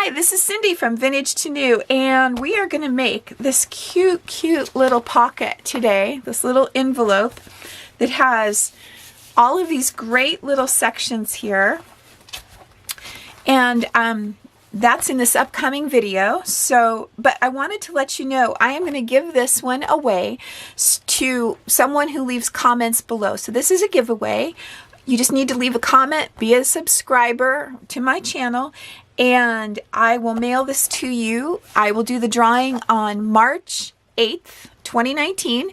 Hi, this is Cindy from VintageToNew, and we are going to make this cute little pocket today, this little envelope that has all of these great little sections here. And that's in this upcoming video. But I wanted to let you know I am going to give this one away to someone who leaves comments below. So this is a giveaway. You just need to leave a comment, be a subscriber to my channel, and I will mail this to you. I will do the drawing on March 8th, 2019,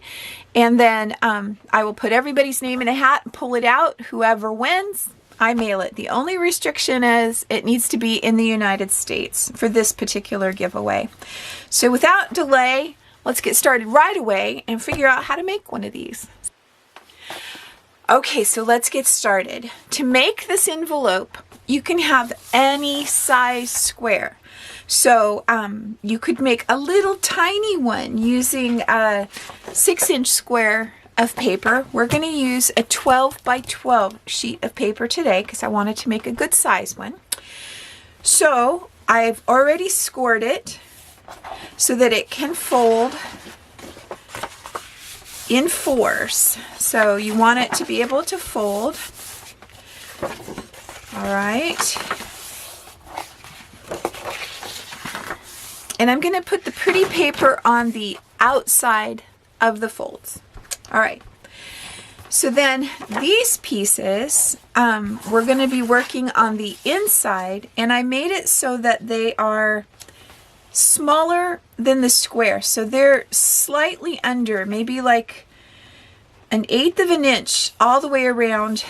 and then I will put everybody's name in a hat and pull it out. Whoever wins, I mail it. The only restriction is it needs to be in the United States for this particular giveaway. So without delay, let's get started right away and figure out how to make one of these. Okay, so let's get started. To make this envelope, you can have any size square. So you could make a little tiny one using a 6-inch square of paper. We're going to use a 12 by 12 sheet of paper today because I wanted to make a good size one. So I've already scored it so that it can fold in 4s. So you want it to be able to fold. All right. And I'm going to put the pretty paper on the outside of the folds. All right. So then these pieces, we're going to be working on the inside, and I made it so that they are smaller than the square. So they're slightly under, maybe like 1/8 of an inch all the way around,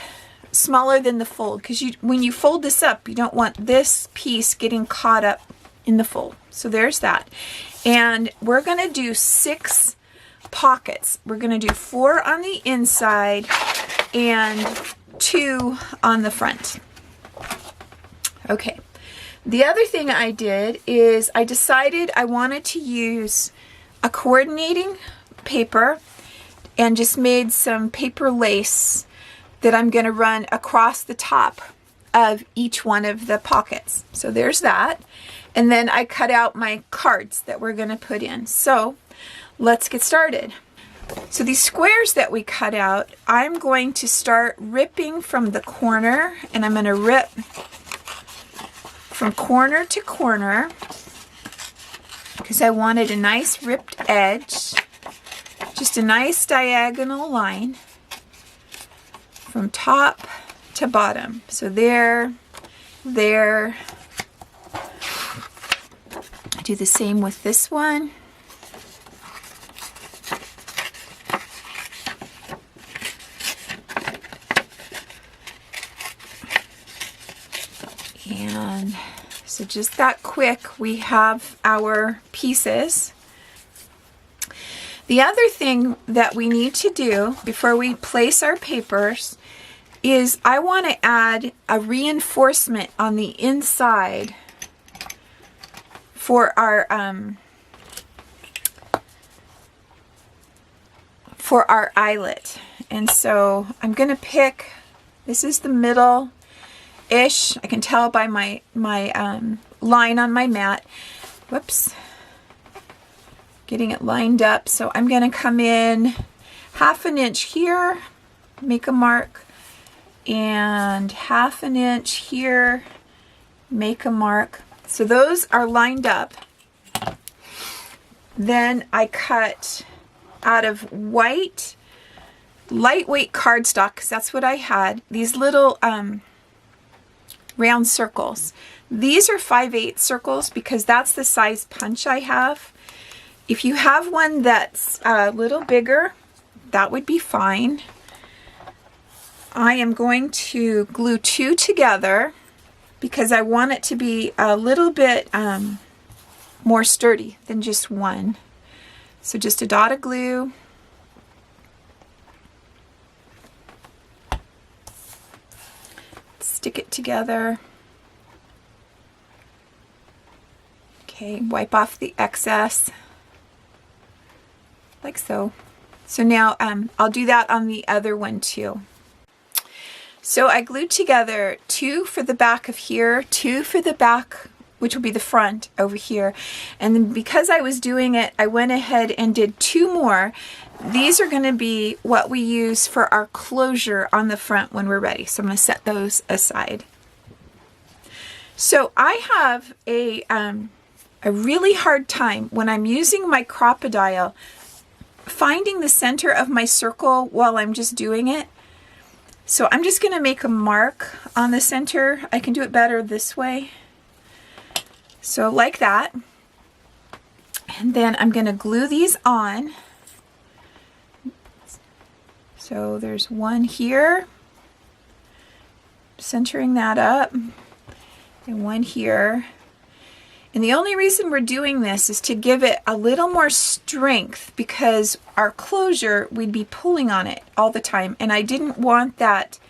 smaller than the fold, because when you fold this up, you don't want this piece getting caught up in the fold. So there's that. And we're going to do 6 pockets. We're going to do 4 on the inside and 2 on the front. Okay. The other thing I did is I decided I wanted to use a coordinating paper and just made some paper lace that I'm going to run across the top of each one of the pockets. So there's that. And then I cut out my cards that we're going to put in. So let's get started. So these squares that we cut out, I'm going to start ripping from the corner, and I'm going to rip from corner to corner because I wanted a nice ripped edge, just a nice diagonal line from top to bottom. So there. I do the same with this one. And so just that quick, we have our pieces. The other thing that we need to do before we place our papers is I want to add a reinforcement on the inside for our eyelet. And so I'm going to pick, this is the middle-ish. I can tell by my line on my mat. Whoops. Getting it lined up. So I'm going to come in 1/2 inch here, make a mark, and 1/2 inch here, make a mark. So those are lined up. Then I cut out of white, lightweight cardstock, because that's what I had, these little round circles. These are 5/8 circles because that's the size punch I have. If you have one that's a little bigger, that would be fine. I am going to glue 2 together because I want it to be a little bit more sturdy than just one. So just a dot of glue. Stick it together. Okay, wipe off the excess. Like so. So now I'll do that on the other one too. So I glued together 2 for the back of here, 2 for the back which will be the front over here. And then because I was doing it, I went ahead and did 2 more. These are going to be what we use for our closure on the front when we're ready. So I'm going to set those aside. So I have a really hard time when I'm using my Crop-A-Dial finding the center of my circle while I'm just doing it. So I'm just going to make a mark on the center. I can do it better this way. So like that. And then I'm going to glue these on. So there's one here, centering that up, and one here. And the only reason we're doing this is to give it a little more strength, because our closure, we'd be pulling on it all the time. And I didn't want that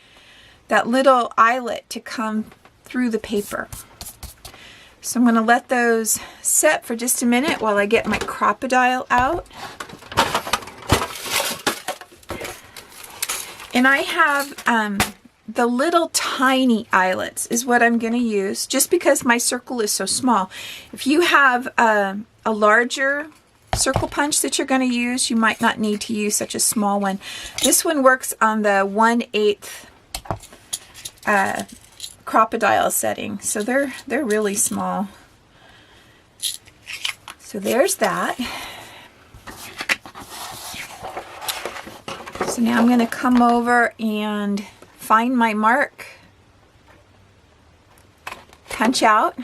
little eyelet to come through the paper. So I'm going to let those set for just a minute while I get my Crop-A-Dial out. And I have the little tiny eyelets is what I'm going to use, just because my circle is so small. If you have a larger circle punch that you're going to use, you might not need to use such a small one. This one works on the 1/8 Crop-A-Dial setting, so they're really small. So there's that. So now I'm going to come over and find my mark, punch out.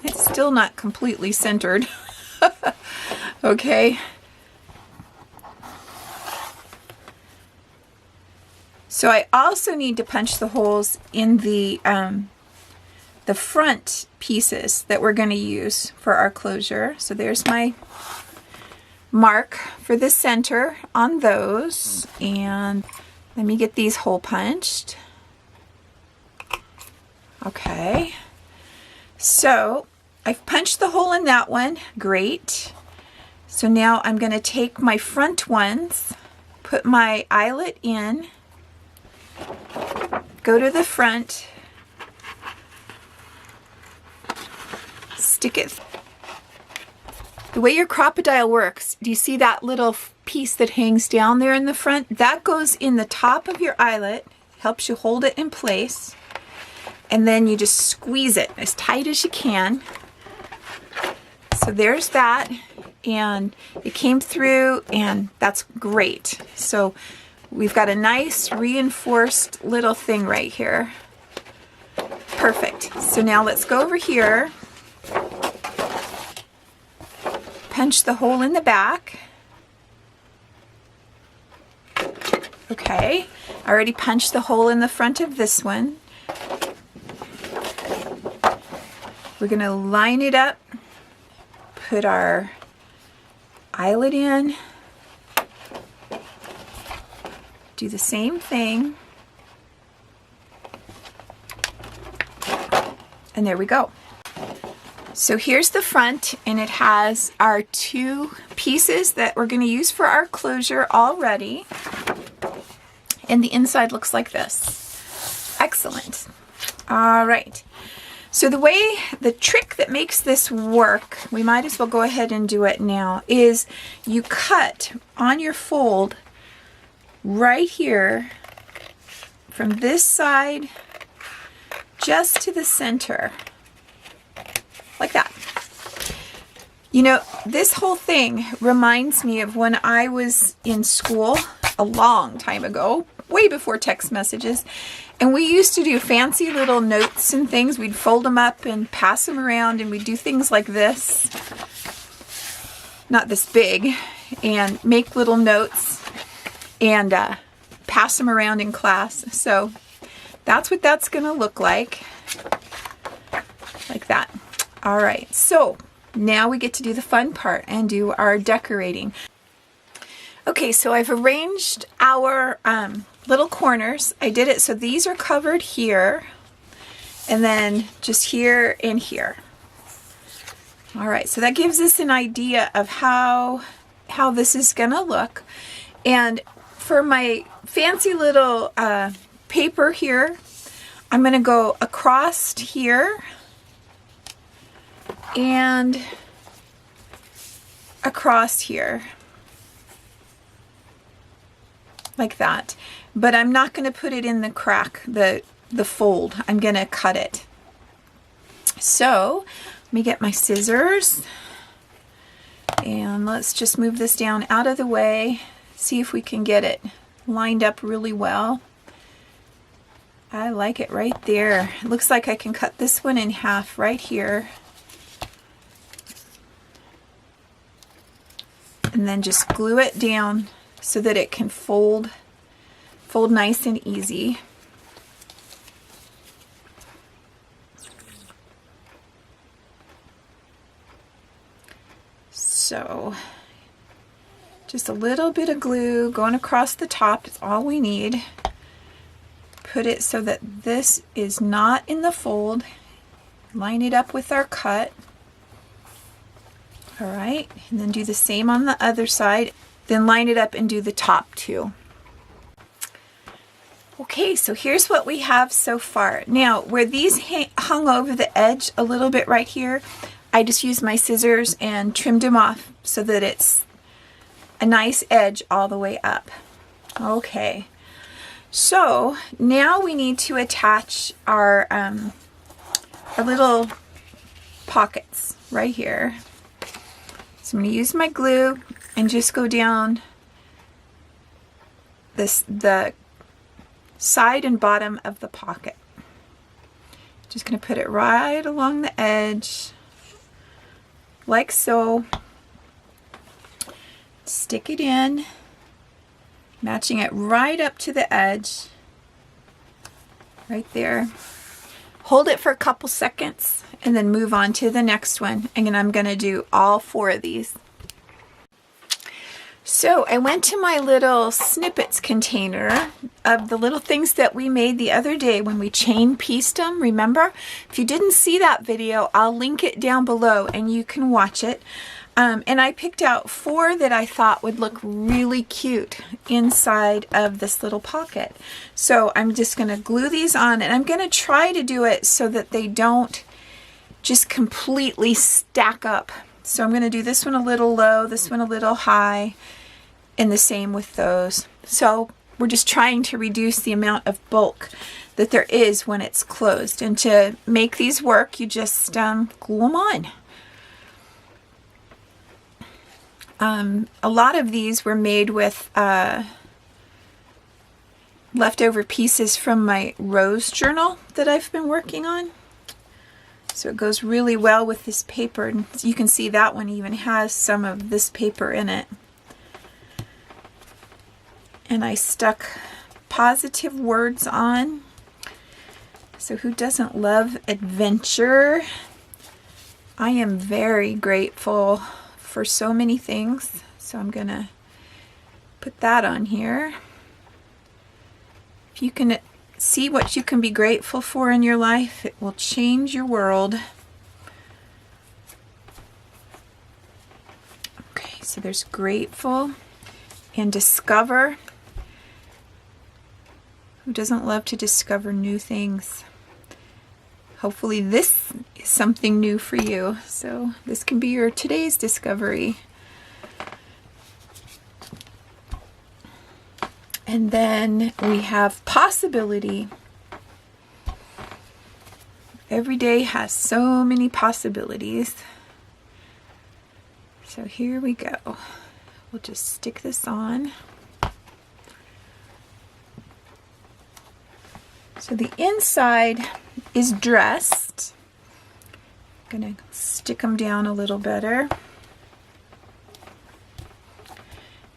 It's still not completely centered. Okay. So I also need to punch the holes in the front pieces that we're going to use for our closure. So there's my mark for the center on those, and let me get these hole punched. Okay, so I've punched the hole in that one. Great. So now I'm going to take my front ones, put my eyelet in, go to the front, stick it. The way your Crop-A-Dial works, do you see that little piece that hangs down there in the front? That goes in the top of your eyelet, helps you hold it in place, and then you just squeeze it as tight as you can. So there's that, and it came through, and that's great. So we've got a nice reinforced little thing right here. Perfect. So now let's go over here. Punch the hole in the back. Okay, I already punched the hole in the front of this one. We're going to line it up, put our eyelet in, do the same thing, and there we go. So here's the front, and it has our 2 pieces that we're going to use for our closure already. And the inside looks like this. Excellent. All right. So the trick that makes this work, we might as well go ahead and do it now, is you cut on your fold right here from this side just to the center. Like that. You know, this whole thing reminds me of when I was in school a long time ago, way before text messages, and we used to do fancy little notes and things. We'd fold them up and pass them around, and we'd do things like this, not this big, and make little notes and pass them around in class. So that's what that's going to look like that. All right, so now we get to do the fun part and do our decorating. Okay, so I've arranged our little corners. I did it so these are covered here, and then just here and here. All right, so that gives us an idea of how this is gonna look. And for my fancy little paper here, I'm gonna go across here and across here. Like that. But I'm not going to put it in the crack, the fold. I'm going to cut it. So let me get my scissors and let's just move this down out of the way. See if we can get it lined up really well. I like it right there. It looks like I can cut this one in half right here. And then just glue it down so that it can fold nice and easy. So just a little bit of glue going across the top is all we need. Put it so that this is not in the fold. Line it up with our cut. All right, and then do the same on the other side. Then line it up and do the top too. Okay, so here's what we have so far. Now, where these hung over the edge a little bit right here, I just used my scissors and trimmed them off so that it's a nice edge all the way up. Okay, so now we need to attach our little pockets right here. So I'm going to use my glue and just go down the side and bottom of the pocket. Just going to put it right along the edge, like so. Stick it in, matching it right up to the edge, right there. Hold it for a couple seconds and then move on to the next one. And I'm going to do all 4 of these. So I went to my little snippets container of the little things that we made the other day when we chain pieced them, remember? If you didn't see that video, I'll link it down below and you can watch it. And I picked out 4 that I thought would look really cute inside of this little pocket. So I'm just going to glue these on, and I'm going to try to do it so that they don't just completely stack up. So I'm going to do this one a little low, this one a little high, and the same with those. So we're just trying to reduce the amount of bulk that there is when it's closed. And to make these work, you just glue them on. A lot of these were made with leftover pieces from my rose journal that I've been working on. So it goes really well with this paper. And you can see that one even has some of this paper in it. And I stuck positive words on. So who doesn't love adventure? I am very grateful for so many things. So I'm gonna put that on here. If you can see what you can be grateful for in your life, it will change your world. Okay, so there's grateful and discover. Who doesn't love to discover new things? Hopefully this is something new for you. So this can be your today's discovery. And then we have possibility. Every day has so many possibilities. So here we go. We'll just stick this on. So the inside is dressed. I'm gonna stick them down a little better.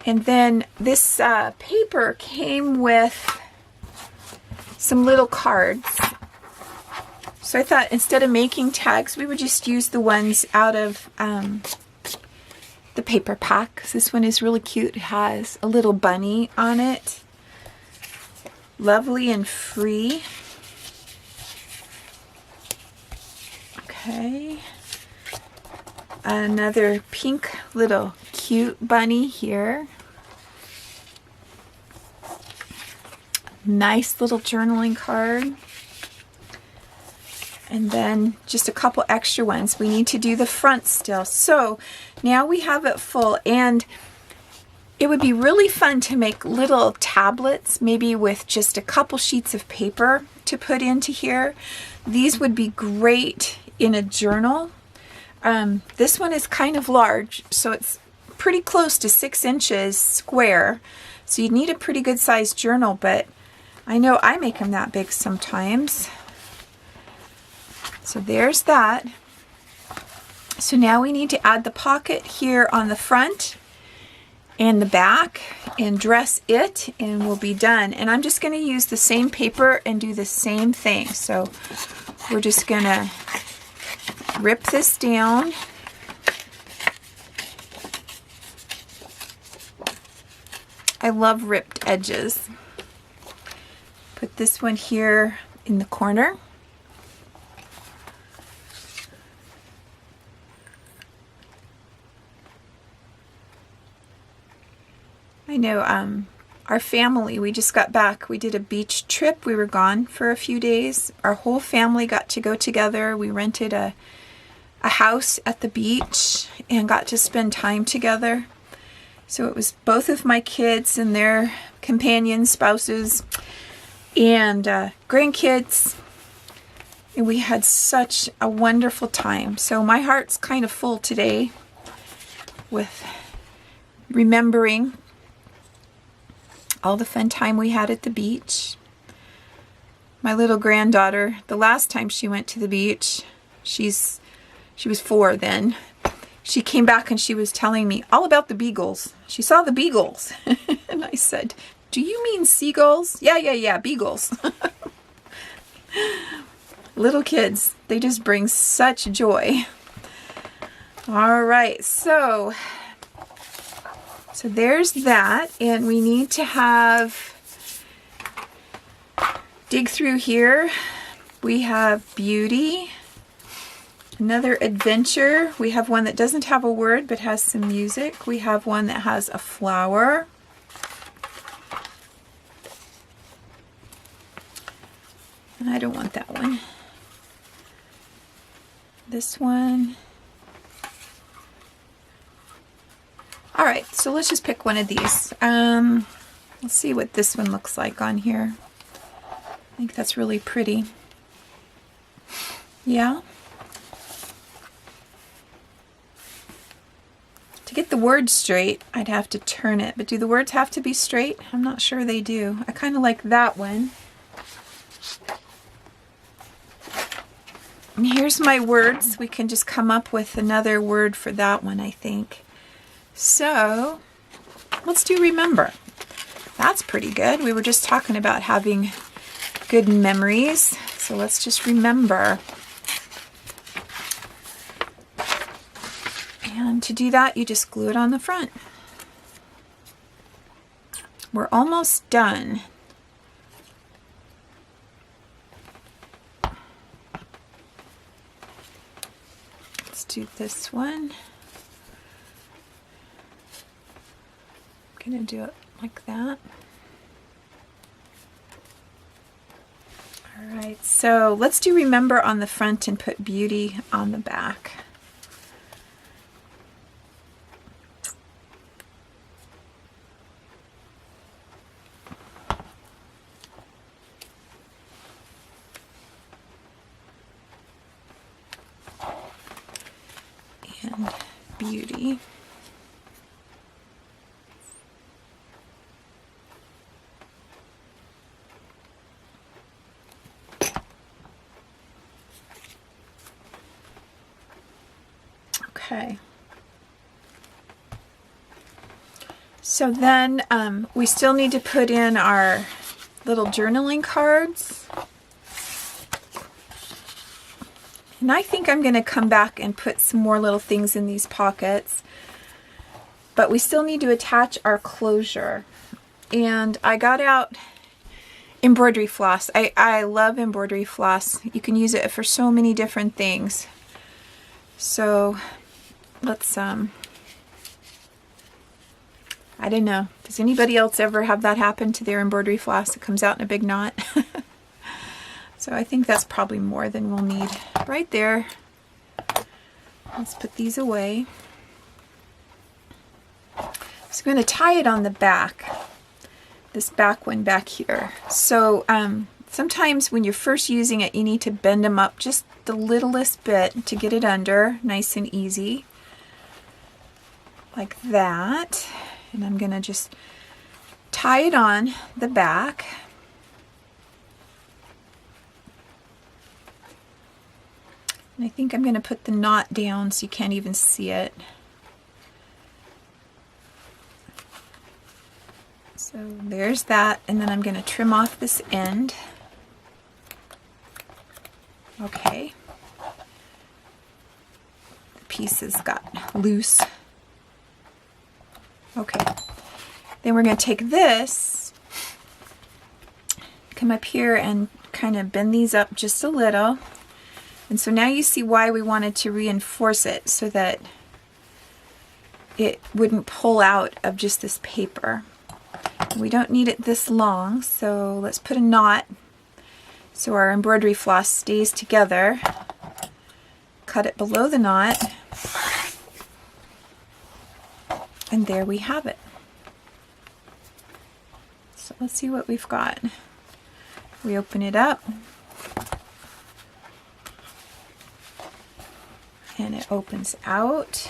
And then this paper came with some little cards. So I thought instead of making tags, we would just use the ones out of the paper pack. This one is really cute. It has a little bunny on it. Lovely and free. Okay. Another pink little cute bunny here. Nice little journaling card. and then just a couple extra ones. We need to do the front still. So now we have it full, and it would be really fun to make little tablets, maybe with just a couple sheets of paper to put into here. These would be great in a journal. This one is kind of large, so it's pretty close to 6 inches square. So you'd need a pretty good sized journal, but I know I make them that big sometimes. So there's that. So now we need to add the pocket here on the front and the back and dress it, and we'll be done. And I'm just going to use the same paper and do the same thing. So we're just going to rip this down. I love ripped edges. Put this one here in the corner. I know our family, we just got back. We did a beach trip. We were gone for a few days. Our whole family got to go together. We rented a house at the beach and got to spend time together. So it was both of my kids and their companions, spouses, and grandkids. And we had such a wonderful time. So my heart's kind of full today with remembering all the fun time we had at the beach. My little granddaughter, the last time she went to the beach, she was 4 then. She came back and she was telling me all about the beagles. She saw the beagles. And I said, "Do you mean seagulls?" Yeah, beagles. Little kids, they just bring such joy. All right, so there's that, and we need to dig through here. We have beauty, another adventure. We have one that doesn't have a word but has some music. We have one that has a flower. And I don't want that one. This one. All right, so let's just pick one of these. Let's see what this one looks like on here. I think that's really pretty. Yeah. To get the words straight, I'd have to turn it. But do the words have to be straight? I'm not sure they do. I kind of like that one. And here's my words. We can just come up with another word for that one, I think. So let's do remember. That's pretty good. We were just talking about having good memories. So let's just remember. And to do that, you just glue it on the front. We're almost done. Let's do this one. I'm going to do it like that. All right, so let's do remember on the front and put beauty on the back. And beauty. Okay. So then we still need to put in our little journaling cards. And I think I'm going to come back and put some more little things in these pockets. But we still need to attach our closure. And I got out embroidery floss. I love embroidery floss. You can use it for so many different things. So let's, I don't know. Does anybody else ever have that happen to their embroidery floss? It comes out in a big knot. So I think that's probably more than we'll need right there. Let's put these away. So I'm going to tie it on the back, this back one back here. So sometimes when you're first using it, you need to bend them up just the littlest bit to get it under, nice and easy, like that. And I'm going to just tie it on the back. And I think I'm going to put the knot down so you can't even see it. So there's that, and then I'm going to trim off this end. Okay. The pieces got loose. Okay. Then we're going to take this, come up here and kind of bend these up just a little. And so now you see why we wanted to reinforce it, so that it wouldn't pull out of just this paper. We don't need it this long, so let's put a knot so our embroidery floss stays together. Cut it below the knot, and there we have it. So let's see what we've got. We open it up, and it opens out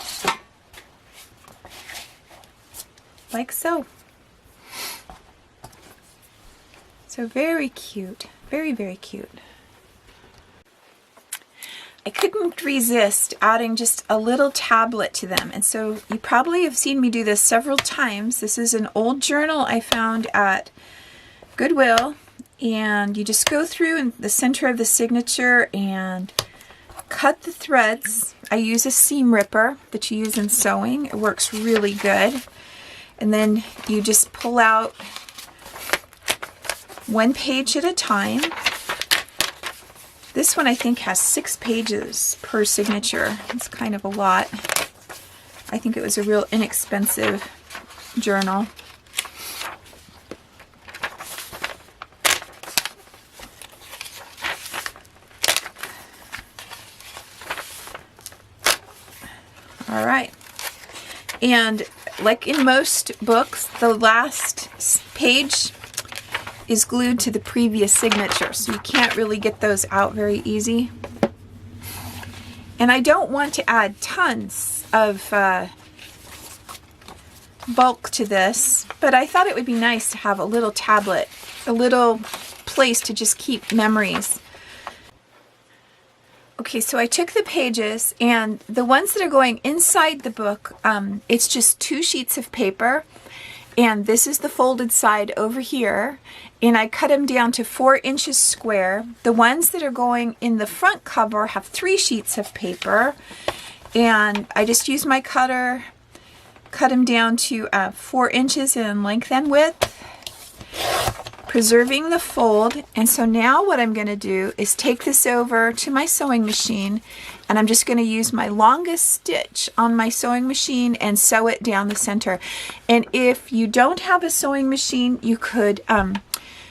like so. So very cute, very, very cute. I couldn't resist adding just a little tablet to them. And so you probably have seen me do this several times. This is an old journal I found at Goodwill. And you just go through in the center of the signature and cut the threads. I use a seam ripper that you use in sewing. It works really good. And then you just pull out one page at a time. This one I think has 6 pages per signature. It's kind of a lot. I think it was a real inexpensive journal. All right. And like in most books, the last page is glued to the previous signature, so you can't really get those out very easy. And I don't want to add tons of bulk to this, but I thought it would be nice to have a little tablet, a little place to just keep memories. Okay, so I took the pages, and the ones that are going inside the book, it's just 2 sheets of paper, and this is the folded side over here, and I cut them down to 4 inches square. The ones that are going in the front cover have 3 sheets of paper, and I just used my cutter, cut them down to 4 inches in length and width, preserving the fold. And so now what I'm going to do is take this over to my sewing machine, and I'm just going to use my longest stitch on my sewing machine and sew it down the center. And if you don't have a sewing machine, you could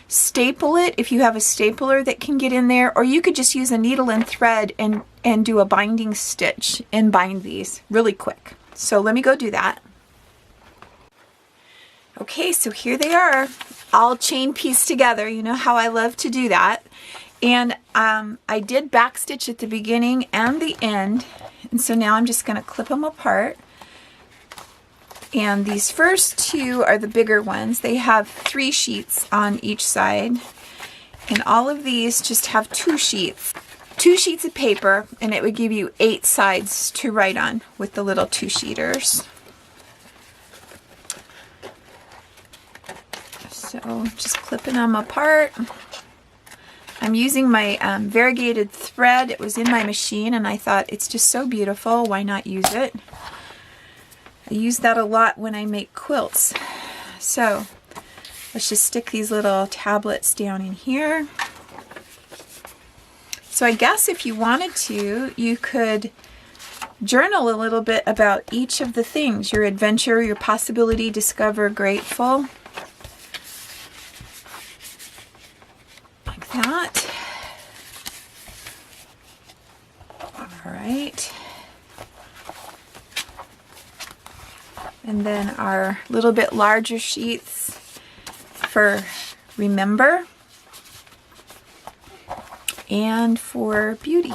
staple it if you have a stapler that can get in there, or you could just use a needle and thread and do a binding stitch and bind these really quick. So let me go do that. Okay, so here they are, all chain pieced together. You know how I love to do that. And I did back stitch at the beginning and the end, and so now I'm just going to clip them apart. And these first 2 are the bigger ones. They have 3 sheets on each side, and all of these just have 2 sheets. 2 sheets of paper, and it would give you 8 sides to write on with the little 2-sheeters. So just clipping them apart. I'm using my variegated thread. It was in my machine, and I thought it's just so beautiful, why not use it? I use that a lot when I make quilts. So let's just stick these little tablets down in here. So I guess if you wanted to, you could journal a little bit about each of the things, your adventure, your possibility, discover, grateful. Like that. And then our little bit larger sheets for Remember and for Beauty.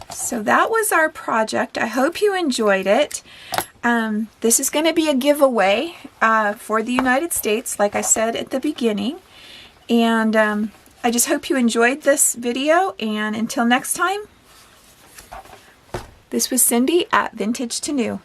So that was our project. I hope you enjoyed it. This is going to be a giveaway for the United States, like I said at the beginning. And I just hope you enjoyed this video. And until next time, this was Cindy at Vintage to New.